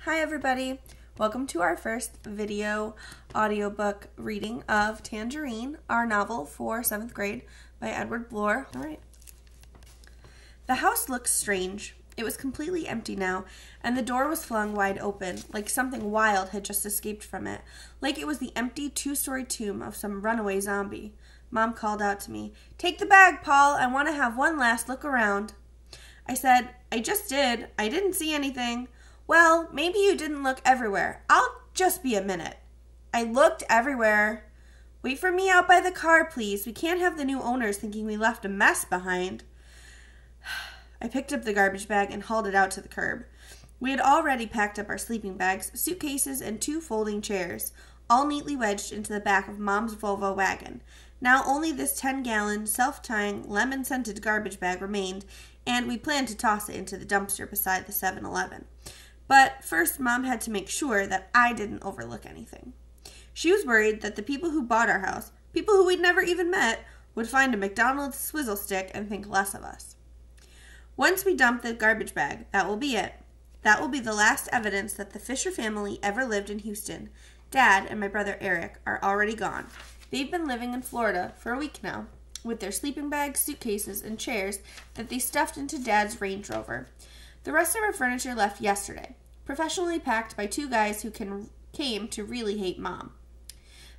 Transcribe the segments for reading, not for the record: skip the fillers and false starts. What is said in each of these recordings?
Hi everybody! Welcome to our first video audiobook reading of Tangerine, our novel for 7th grade by Edward Bloor. Alright. The house looks strange. It was completely empty now, and the door was flung wide open, like something wild had just escaped from it, like it was the empty two-story tomb of some runaway zombie. Mom called out to me, "Take the bag, Paul. I want to have one last look around." I said, "I just did. I didn't see anything." "Well, maybe you didn't look everywhere. I'll just be a minute." "I looked everywhere." "Wait for me out by the car, please. We can't have the new owners thinking we left a mess behind." I picked up the garbage bag and hauled it out to the curb. We had already packed up our sleeping bags, suitcases, and 2 folding chairs, all neatly wedged into the back of Mom's Volvo wagon. Now only this 10-gallon, self-tying, lemon-scented garbage bag remained, and we planned to toss it into the dumpster beside the 7-Eleven. But first, Mom had to make sure that I didn't overlook anything. She was worried that the people who bought our house, people who we'd never even met, would find a McDonald's swizzle stick and think less of us. Once we dump the garbage bag, that will be it. That will be the last evidence that the Fisher family ever lived in Houston. Dad and my brother Eric are already gone. They've been living in Florida for a week now, with their sleeping bags, suitcases, and chairs that they stuffed into Dad's Range Rover. The rest of our furniture left yesterday, professionally packed by 2 guys who came to really hate Mom.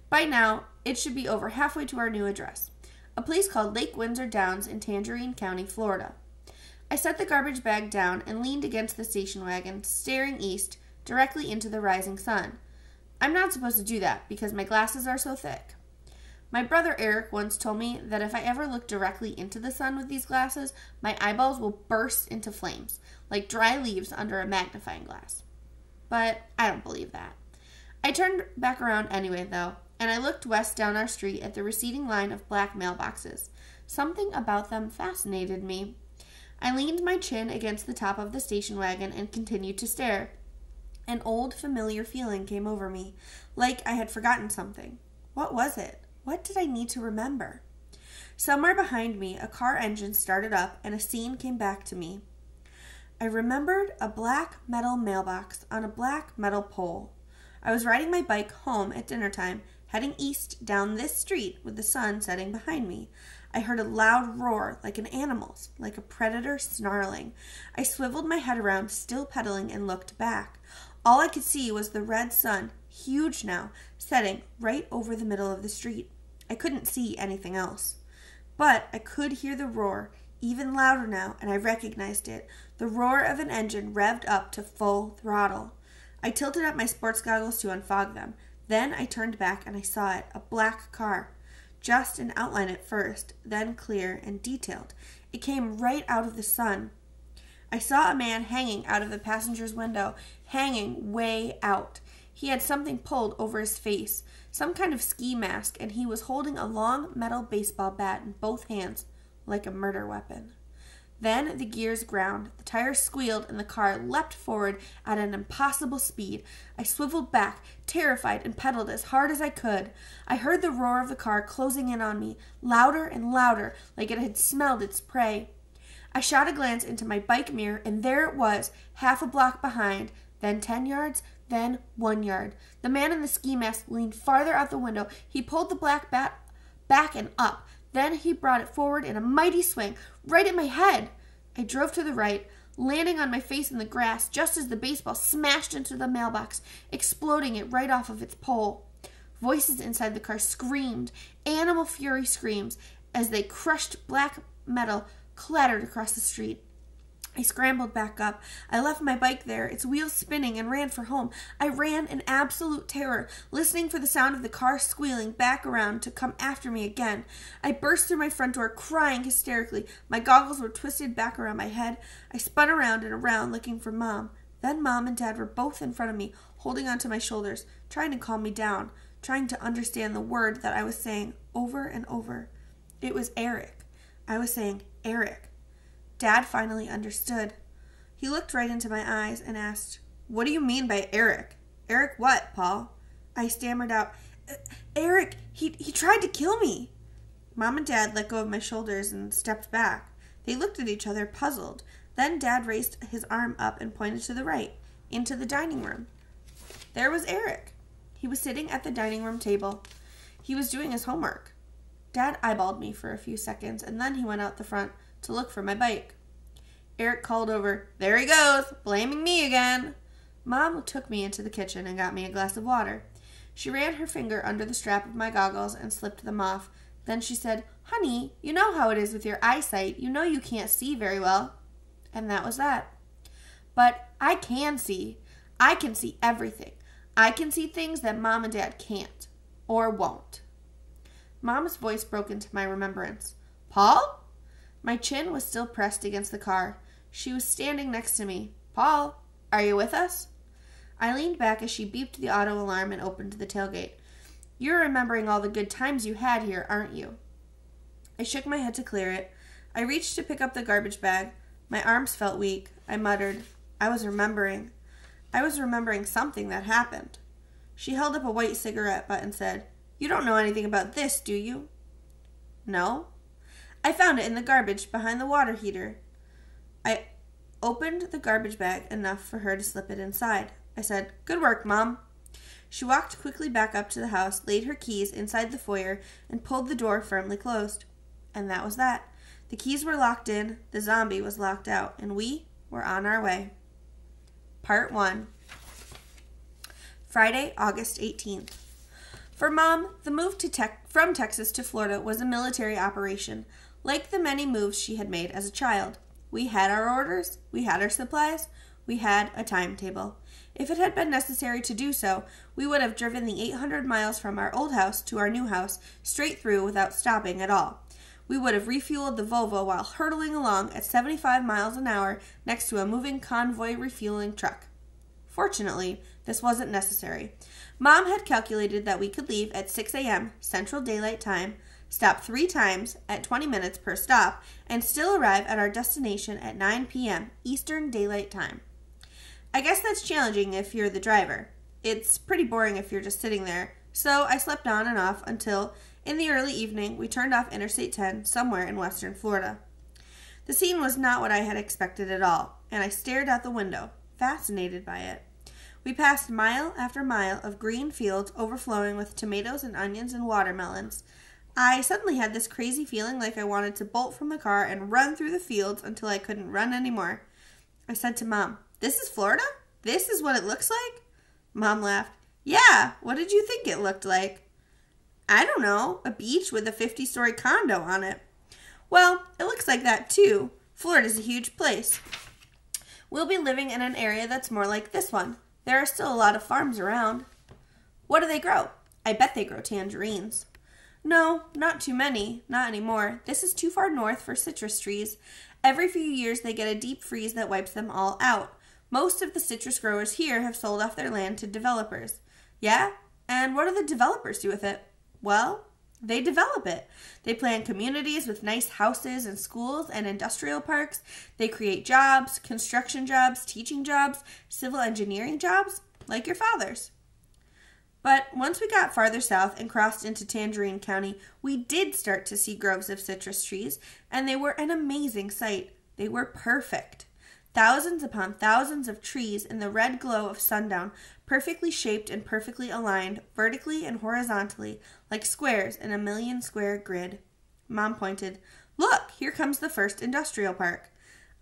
By now, it should be over halfway to our new address, a place called Lake Windsor Downs in Tangerine County, Florida. I set the garbage bag down and leaned against the station wagon, staring east, directly into the rising sun. I'm not supposed to do that because my glasses are so thick. My brother Eric once told me that if I ever look directly into the sun with these glasses, my eyeballs will burst into flames, like dry leaves under a magnifying glass. But I don't believe that. I turned back around anyway, though, and I looked west down our street at the receding line of black mailboxes. Something about them fascinated me. I leaned my chin against the top of the station wagon and continued to stare. An old, familiar feeling came over me, like I had forgotten something. What was it? What did I need to remember? Somewhere behind me, a car engine started up and a scene came back to me. I remembered a black metal mailbox on a black metal pole. I was riding my bike home at dinner time, heading east down this street with the sun setting behind me. I heard a loud roar like an animal's, like a predator snarling. I swiveled my head around, still pedaling, and looked back. All I could see was the red sun, huge now, setting right over the middle of the street. I couldn't see anything else. But I could hear the roar, even louder now, and I recognized it. The roar of an engine revved up to full throttle. I tilted up my sports goggles to unfog them. Then I turned back and I saw it, a black car. Just an outline at first, then clear and detailed. It came right out of the sun. I saw a man hanging out of the passenger's window, hanging way out. He had something pulled over his face, some kind of ski mask, and he was holding a long metal baseball bat in both hands, like a murder weapon. Then the gears ground, the tires squealed, and the car leapt forward at an impossible speed. I swiveled back, terrified, and pedaled as hard as I could. I heard the roar of the car closing in on me, louder and louder, like it had smelled its prey. I shot a glance into my bike mirror, and there it was, half a block behind, then 10 yards, then 1 yard. The man in the ski mask leaned farther out the window. He pulled the black bat back and up. Then he brought it forward in a mighty swing, right at my head. I drove to the right, landing on my face in the grass just as the baseball smashed into the mailbox, exploding it right off of its pole. Voices inside the car screamed, animal fury screams, as they crushed black metal clattered across the street. I scrambled back up. I left my bike there, its wheels spinning, and ran for home. I ran in absolute terror, listening for the sound of the car squealing back around to come after me again. I burst through my front door, crying hysterically. My goggles were twisted back around my head. I spun around and around, looking for Mom. Then Mom and Dad were both in front of me, holding onto my shoulders, trying to calm me down, trying to understand the word that I was saying over and over. It was Eric. I was saying Eric. Dad finally understood. He looked right into my eyes and asked, "What do you mean by Eric?" "Eric what, Paul?" I stammered out, "Eric, he tried to kill me." Mom and Dad let go of my shoulders and stepped back. They looked at each other, puzzled. Then Dad raised his arm up and pointed to the right. into the dining room. There was Eric. He was sitting at the dining room table. He was doing his homework. Dad eyeballed me for a few seconds, and then he went out the front to look for my bike. Eric called over, "There he goes, blaming me again." Mom took me into the kitchen and got me a glass of water. She ran her finger under the strap of my goggles and slipped them off. Then she said, "Honey, you know how it is with your eyesight. You know you can't see very well." And that was that. But I can see. I can see everything. I can see things that Mom and Dad can't or won't. Mom's voice broke into my remembrance. "Paul?" My chin was still pressed against the car. She was standing next to me. "Paul, are you with us?" I leaned back as she beeped the auto alarm and opened the tailgate. "You're remembering all the good times you had here, aren't you?" I shook my head to clear it. I reached to pick up the garbage bag. My arms felt weak. I muttered, I was remembering something that happened. She held up a white cigarette butt and said, "You don't know anything about this, do you?" "No." "I found it in the garbage behind the water heater." I opened the garbage bag enough for her to slip it inside. I said, "Good work, Mom." She walked quickly back up to the house, laid her keys inside the foyer, and pulled the door firmly closed. And that was that. The keys were locked in, the zombie was locked out, and we were on our way. Part 1. Friday, August 18th. For Mom, the move from Texas to Florida was a military operation, like the many moves she had made as a child. We had our orders, we had our supplies, we had a timetable. If it had been necessary to do so, we would have driven the 800 miles from our old house to our new house straight through without stopping at all. We would have refueled the Volvo while hurtling along at 75 miles an hour next to a moving convoy refueling truck. Fortunately, this wasn't necessary. Mom had calculated that we could leave at 6 a.m. Central Daylight Time, stop 3 times at 20 minutes per stop, and still arrive at our destination at 9 p.m. Eastern Daylight Time. I guess that's challenging if you're the driver. It's pretty boring if you're just sitting there, so I slept on and off until, in the early evening, we turned off Interstate 10 somewhere in western Florida. The scene was not what I had expected at all, and I stared out the window, fascinated by it. We passed mile after mile of green fields overflowing with tomatoes and onions and watermelons. I suddenly had this crazy feeling like I wanted to bolt from the car and run through the fields until I couldn't run anymore. I said to Mom, "This is Florida? This is what it looks like?" Mom laughed. "Yeah, what did you think it looked like?" "I don't know, a beach with a 50-story condo on it." "Well, it looks like that too. Florida's a huge place. We'll be living in an area that's more like this one. There are still a lot of farms around." "What do they grow?" "I bet they grow tangerines." "No, not too many. Not anymore. This is too far north for citrus trees. Every few years they get a deep freeze that wipes them all out. Most of the citrus growers here have sold off their land to developers." "Yeah? And what do the developers do with it?" "Well, they develop it. They plan communities with nice houses and schools and industrial parks. They create jobs, construction jobs, teaching jobs, civil engineering jobs, like your father's." But once we got farther south and crossed into Tangerine County, we did start to see groves of citrus trees, and they were an amazing sight. They were perfect. Thousands upon thousands of trees in the red glow of sundown, perfectly shaped and perfectly aligned, vertically and horizontally, like squares in a million-square grid. Mom pointed. "Look, here comes the first industrial park."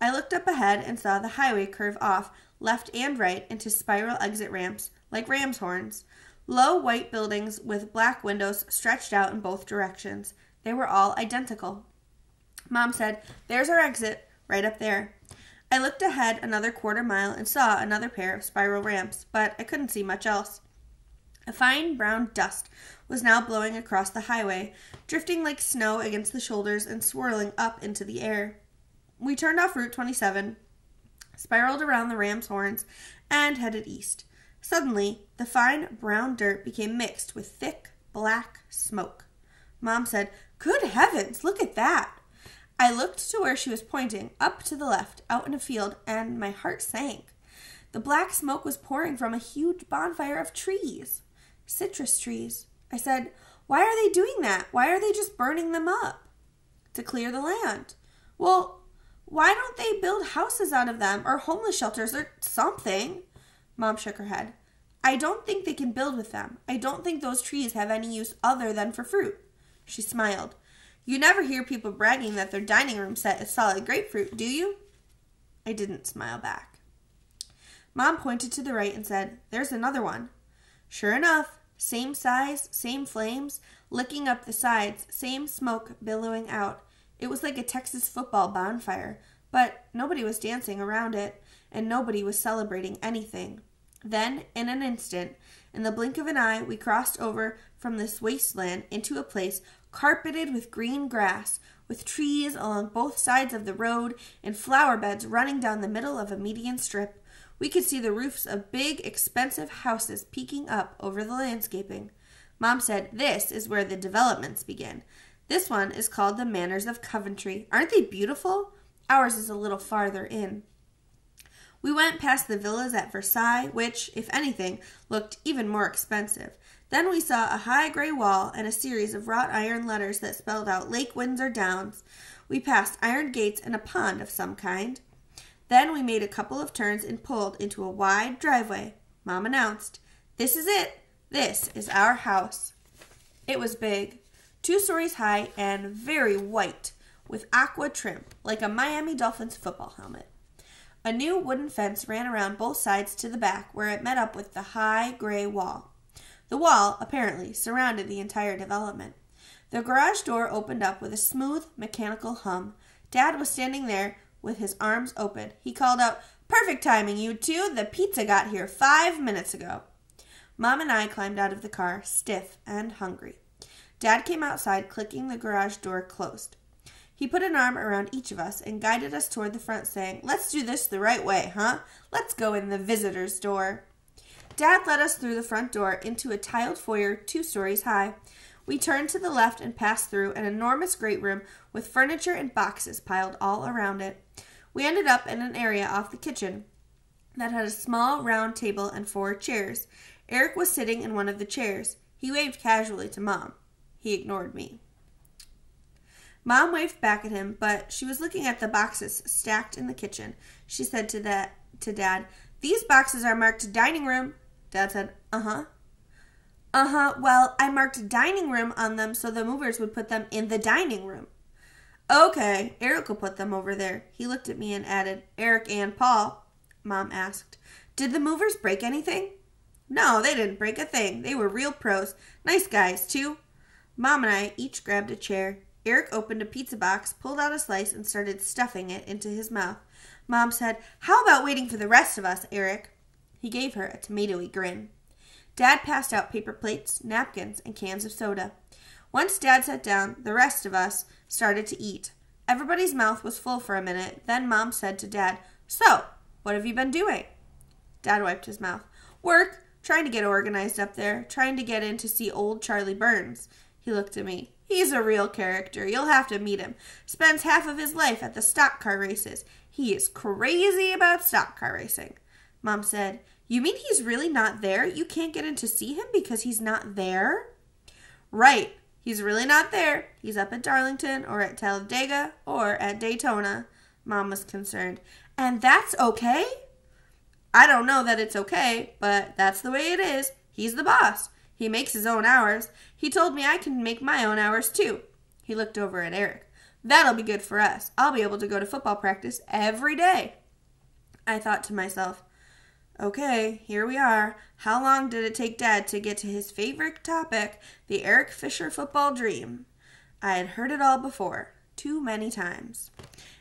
I looked up ahead and saw the highway curve off, left and right, into spiral exit ramps, like ram's horns. Low white buildings with black windows stretched out in both directions. They were all identical. Mom said, "There's our exit, right up there." I looked ahead another quarter mile and saw another pair of spiral ramps, but I couldn't see much else. A fine brown dust was now blowing across the highway, drifting like snow against the shoulders and swirling up into the air. We turned off Route 27, spiraled around the ram's horns, and headed east. Suddenly, the fine brown dirt became mixed with thick, black smoke. Mom said, "Good heavens, look at that!" I looked to where she was pointing, up to the left, out in a field, and my heart sank. The black smoke was pouring from a huge bonfire of trees. Citrus trees. I said, "Why are they doing that? Why are they just burning them up?" "To clear the land." "Well, why don't they build houses out of them, or homeless shelters, or something?" Mom shook her head. I don't think they can build with them. I don't think those trees have any use other than for fruit. She smiled. You never hear people bragging that their dining room set is solid grapefruit, do you? I didn't smile back. Mom pointed to the right and said, There's another one. Sure enough, same size, same flames, licking up the sides, same smoke billowing out. It was like a Texas football bonfire, but nobody was dancing around it, and nobody was celebrating anything. Then, in an instant, in the blink of an eye, we crossed over from this wasteland into a place carpeted with green grass, with trees along both sides of the road and flower beds running down the middle of a median strip. We could see the roofs of big, expensive houses peeking up over the landscaping. Mom said, This is where the developments begin. This one is called the Manors of Coventry. Aren't they beautiful? Ours is a little farther in. We went past the villas at Versailles, which, if anything, looked even more expensive. Then we saw a high gray wall and a series of wrought iron letters that spelled out Lake Windsor Downs. We passed iron gates and a pond of some kind. Then we made a couple of turns and pulled into a wide driveway. Mom announced, This is it. This is our house. It was big, 2 stories high and very white, with aqua trim, like a Miami Dolphins football helmet. A new wooden fence ran around both sides to the back, where it met up with the high gray wall. The wall, apparently, surrounded the entire development. The garage door opened up with a smooth, mechanical hum. Dad was standing there with his arms open. He called out, Perfect timing, you two! The pizza got here 5 minutes ago. Mom and I climbed out of the car, stiff and hungry. Dad came outside, clicking the garage door closed. He put an arm around each of us and guided us toward the front, saying, Let's do this the right way, huh? Let's go in the visitor's door. Dad led us through the front door into a tiled foyer 2 stories high. We turned to the left and passed through an enormous great room with furniture and boxes piled all around it. We ended up in an area off the kitchen that had a small round table and 4 chairs. Eric was sitting in one of the chairs. He waved casually to Mom. He ignored me. Mom waved back at him, but she was looking at the boxes stacked in the kitchen. She said to Dad, These boxes are marked dining room. Dad said, Uh-huh. Well, I marked dining room on them so the movers would put them in the dining room. Okay, Eric will put them over there. He looked at me and added, Eric and Paul. Mom asked, Did the movers break anything? No, they didn't break a thing. They were real pros. Nice guys, too. Mom and I each grabbed a chair. Eric opened a pizza box, pulled out a slice, and started stuffing it into his mouth. Mom said, How about waiting for the rest of us, Eric? He gave her a tomatoey grin. Dad passed out paper plates, napkins, and cans of soda. Once Dad sat down, the rest of us started to eat. Everybody's mouth was full for a minute. Then Mom said to Dad, So, what have you been doing? Dad wiped his mouth. Work. Trying to get organized up there. Trying to get in to see old Charlie Burns. He looked at me. He's a real character. You'll have to meet him. Spends half of his life at the stock car races. He is crazy about stock car racing. Mom said, You mean he's really not there? You can't get in to see him because he's not there? Right. He's really not there. He's up at Darlington or at Talladega or at Daytona. Mom was concerned. And that's okay? I don't know that it's okay, but that's the way it is. He's the boss. He makes his own hours. He told me I can make my own hours, too. He looked over at Eric. That'll be good for us. I'll be able to go to football practice every day. I thought to myself, okay, here we are. How long did it take Dad to get to his favorite topic, the Eric Fisher football dream? I had heard it all before, too many times.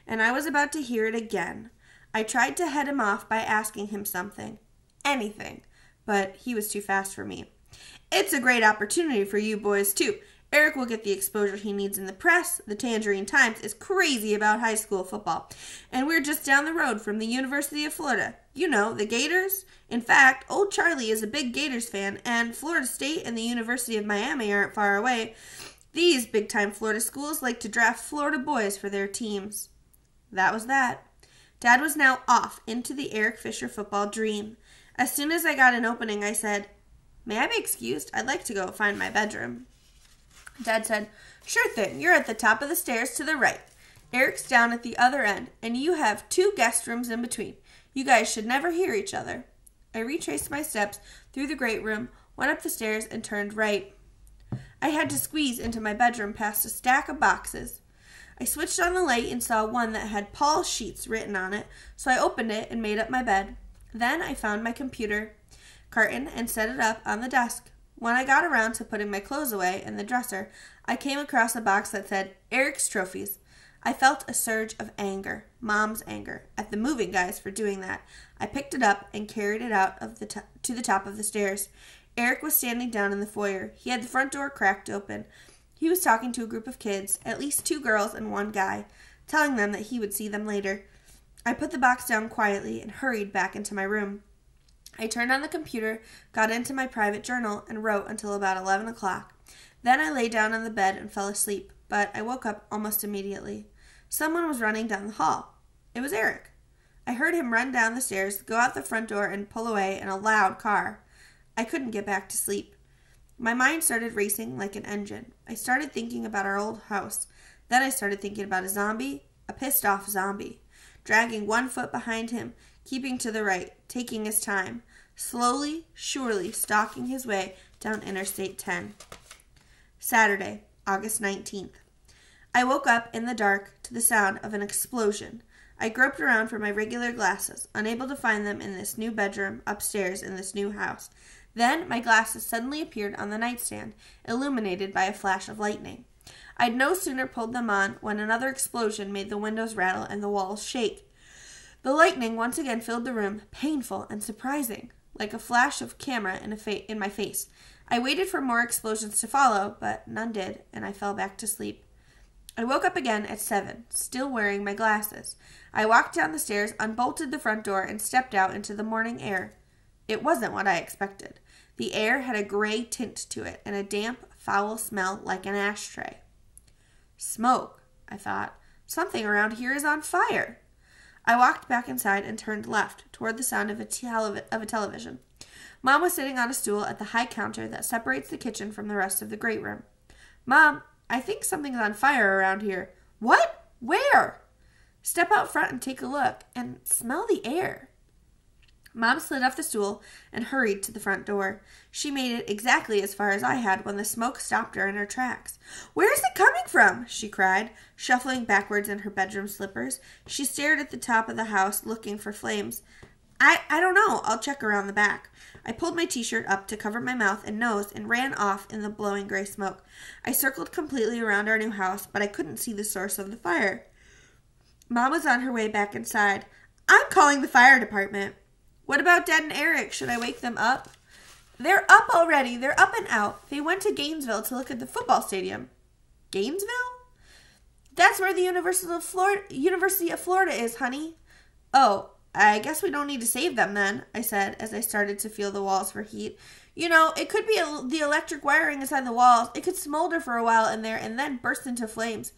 And I was about to hear it again. I tried to head him off by asking him something. Anything. But he was too fast for me. It's a great opportunity for you boys, too. Eric will get the exposure he needs in the press. The Tangerine Times is crazy about high school football. And we're just down the road from the University of Florida. You know, the Gators. In fact, old Charlie is a big Gators fan, and Florida State and the University of Miami aren't far away. These big-time Florida schools like to draft Florida boys for their teams. That was that. Dad was now off into the Eric Fisher football dream. As soon as I got an opening, I said, May I be excused? I'd like to go find my bedroom. Dad said, Sure thing. You're at the top of the stairs to the right. Eric's down at the other end, and you have 2 guest rooms in between. You guys should never hear each other. I retraced my steps through the great room, went up the stairs, and turned right. I had to squeeze into my bedroom past a stack of boxes. I switched on the light and saw one that had Paul's sheets written on it, so I opened it and made up my bed. Then I found my computer carton and set it up on the desk. When I got around to putting my clothes away in the dresser, I came across a box that said, Eric's Trophies. I felt a surge of anger, Mom's anger, at the moving guys for doing that. I picked it up and carried it out to the top of the stairs. Eric was standing down in the foyer. He had the front door cracked open. He was talking to a group of kids, at least 2 girls and 1 guy, telling them that he would see them later. I put the box down quietly and hurried back into my room. I turned on the computer, got into my private journal, and wrote until about 11 o'clock. Then I lay down on the bed and fell asleep, but I woke up almost immediately. Someone was running down the hall. It was Eric. I heard him run down the stairs, go out the front door, and pull away in a loud car. I couldn't get back to sleep. My mind started racing like an engine. I started thinking about our old house. Then I started thinking about a zombie, a pissed-off zombie, dragging 1 foot behind him, keeping to the right, taking his time, slowly, surely stalking his way down Interstate 10. Saturday, August 19th. I woke up in the dark to the sound of an explosion. I groped around for my regular glasses, unable to find them in this new bedroom upstairs in this new house. Then my glasses suddenly appeared on the nightstand, illuminated by a flash of lightning. I'd no sooner pulled them on when another explosion made the windows rattle and the walls shake. The lightning once again filled the room, painful and surprising, like a flash of camera in my face. I waited for more explosions to follow, but none did, and I fell back to sleep. I woke up again at 7, still wearing my glasses. I walked down the stairs, unbolted the front door, and stepped out into the morning air. It wasn't what I expected. The air had a gray tint to it, and a damp, foul smell like an ashtray. Smoke, I thought. Something around here is on fire. I walked back inside and turned left, toward the sound of a television. Mom was sitting on a stool at the high counter that separates the kitchen from the rest of the great room. Mom, I think something's on fire around here. What? Where? Step out front and take a look, and smell the air. Mom slid off the stool and hurried to the front door. She made it exactly as far as I had when the smoke stopped her in her tracks. "Where is it coming from?" she cried, shuffling backwards in her bedroom slippers. She stared at the top of the house, looking for flames. I don't know. I'll check around the back. I pulled my t-shirt up to cover my mouth and nose and ran off in the blowing gray smoke. I circled completely around our new house, but I couldn't see the source of the fire. Mom was on her way back inside. "I'm calling the fire department." "What about Dad and Eric? Should I wake them up?" "They're up already. They're up and out. They went to Gainesville to look at the football stadium." "Gainesville?" "That's where the University of Florida is, honey." "Oh, I guess we don't need to save them then," I said as I started to feel the walls for heat. "You know, it could be the electric wiring inside the walls. It could smolder for a while in there and then burst into flames."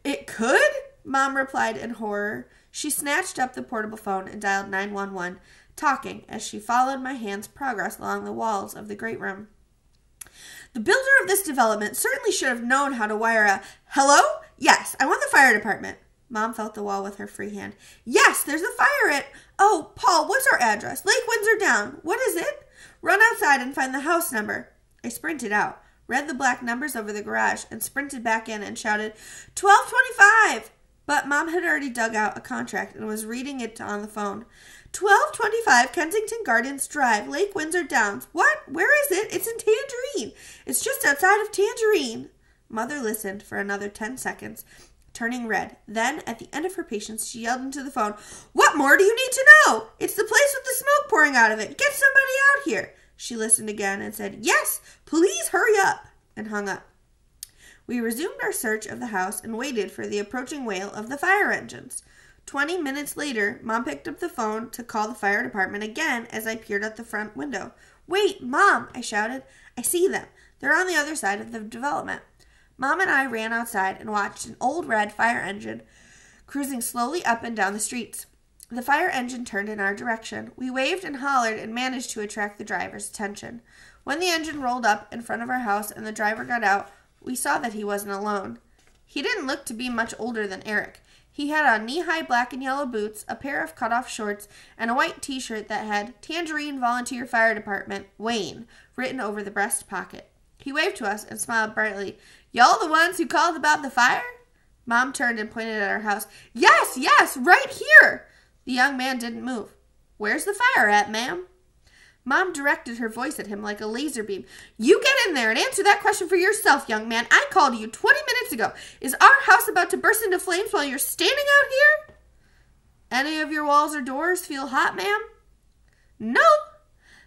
"It could?" Mom replied in horror. She snatched up the portable phone and dialed 911, talking as she followed my hand's progress along the walls of the great room. "The builder of this development certainly should have known how to wire a—" "Hello? Yes, I want the fire department." Mom felt the wall with her free hand. "Yes, there's a fire at— Oh, Paul, what's our address? Lake Windsor Down. What is it?" "Run outside and find the house number." I sprinted out, read the black numbers over the garage, and sprinted back in and shouted, 1225! But Mom had already dug out a contract and was reading it on the phone. 1225 Kensington Gardens Drive, Lake Windsor Downs. What? Where is it? It's in Tangerine. It's just outside of Tangerine. Mother listened for another 10 seconds, turning red. Then, at the end of her patience, she yelled into the phone, "What more do you need to know? It's the place with the smoke pouring out of it. Get somebody out here." She listened again and said, "Yes, please hurry up," and hung up. We resumed our search of the house and waited for the approaching wail of the fire engines. 20 minutes later, Mom picked up the phone to call the fire department again as I peered out the front window. "Wait, Mom," I shouted. "I see them. They're on the other side of the development." Mom and I ran outside and watched an old red fire engine cruising slowly up and down the streets. The fire engine turned in our direction. We waved and hollered and managed to attract the driver's attention. When the engine rolled up in front of our house and the driver got out, we saw that he wasn't alone. He didn't look to be much older than Eric. He had on knee-high black and yellow boots, a pair of cut-off shorts, and a white t-shirt that had Tangerine Volunteer Fire Department, Wayne, written over the breast pocket. He waved to us and smiled brightly. "Y'all the ones who called about the fire?" Mom turned and pointed at our house. Yes, right here." The young man didn't move. "Where's the fire at, ma'am?" Mom directed her voice at him like a laser beam. "You get in there and answer that question for yourself, young man. I called you 20 minutes ago. Is our house about to burst into flames while you're standing out here?" "Any of your walls or doors feel hot, ma'am?" "No."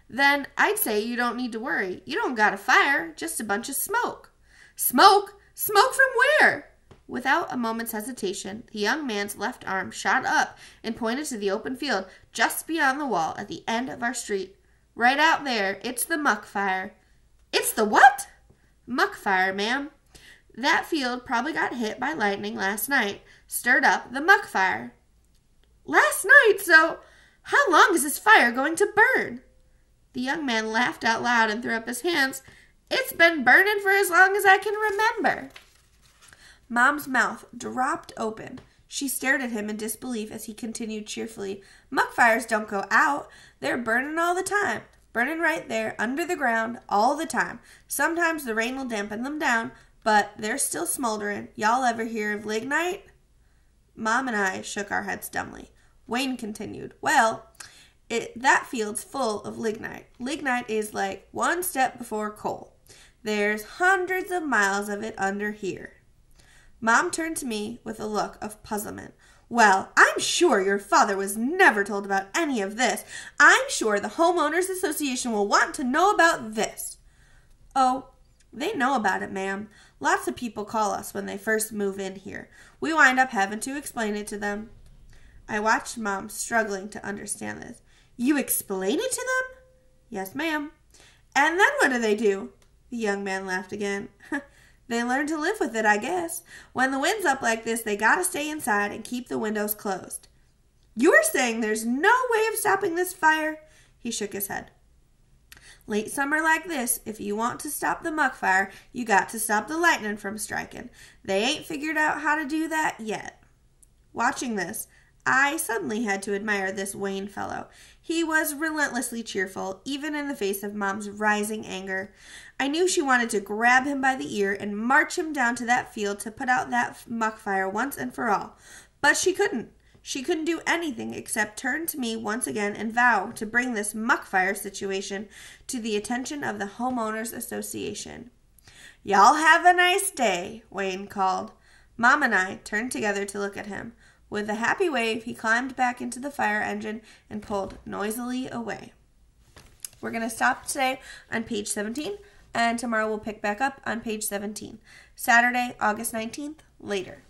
"Then I'd say you don't need to worry. You don't got a fire, just a bunch of smoke." "Smoke? Smoke from where?" Without a moment's hesitation, the young man's left arm shot up and pointed to the open field just beyond the wall at the end of our street. "Right out there. It's the muck fire." "It's the what?" "Muck fire, ma'am. That field probably got hit by lightning last night, stirred up the muck fire." "Last night? So how long is this fire going to burn?" The young man laughed out loud and threw up his hands. "It's been burning for as long as I can remember." Mom's mouth dropped open. She stared at him in disbelief as he continued cheerfully. "Muck fires don't go out. They're burning all the time. Burning right there under the ground all the time. Sometimes the rain will dampen them down, but they're still smoldering. Y'all ever hear of lignite?" Mom and I shook our heads dumbly. Wayne continued, "Well, that field's full of lignite. Lignite is like one step before coal. There's hundreds of miles of it under here." Mom turned to me with a look of puzzlement. "Well, I'm sure your father was never told about any of this. I'm sure the Homeowners Association will want to know about this." "Oh, they know about it, ma'am. Lots of people call us when they first move in here. We wind up having to explain it to them." I watched Mom struggling to understand this. "You explain it to them?" "Yes, ma'am." "And then what do they do?" The young man laughed again. "They learn to live with it, I guess. When the wind's up like this, they gotta stay inside and keep the windows closed." "You're saying there's no way of stopping this fire?" He shook his head. "Late summer like this, if you want to stop the muck fire, you got to stop the lightning from striking. They ain't figured out how to do that yet." Watching this, I suddenly had to admire this Wayne fellow. He was relentlessly cheerful, even in the face of Mom's rising anger. I knew she wanted to grab him by the ear and march him down to that field to put out that muck fire once and for all. But she couldn't. She couldn't do anything except turn to me once again and vow to bring this muck fire situation to the attention of the Homeowners Association. "Y'all have a nice day," Wayne called. Mom and I turned together to look at him. With a happy wave, he climbed back into the fire engine and pulled noisily away. We're going to stop today on page 17, and tomorrow we'll pick back up on page 17. Saturday, August 19th, later.